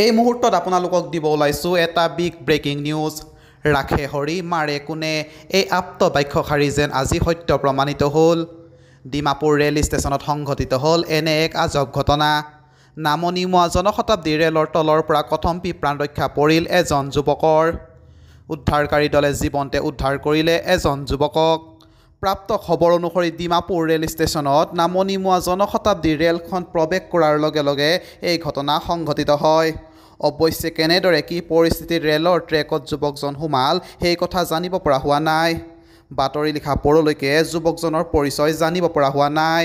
এই মুহূৰ্তত আপোনালোকক দিব ওলাইছোঁ এটা বিগ ব্ৰেকিং নিউজ। ৰাখে হৰি মাৰে কোনে, এই আপ্ত বাক্যশাৰী যেন আজি সত্য প্ৰমাণিত হ'ল। ডিমাপুৰ ৰেল ষ্টেচনত সংঘটিত হ'ল এনে এক আজব ঘটনা। নামনিমোৱা জনশতাব্দী ৰেলৰ তলৰ পৰা কথমপি প্ৰাণ ৰক্ষা পৰিল এজন যুৱকৰ। উদ্ধাৰকাৰী দলে জীৱন্তে উদ্ধাৰ কৰিলে এজন যুৱকক। প্ৰাপ্ত খবৰ অনুসৰি ডিমাপুৰ ৰেল ষ্টেচনত নামনিমোৱা জনশতাব্দী ৰেলখন প্ৰৱেশ কৰাৰ লগে লগে এই ঘটনা সংঘটিত হয়। অৱশ্যে কেনেদৰে কি পৰিস্থিতিত ৰেলৰ ট্ৰেকত যুৱকজন সোমাল সেই কথা জানিব পৰা হোৱা নাই। বাতৰি লিখা পৰলৈকে যুৱকজনৰ পৰিচয় জানিব পৰা হোৱা নাই।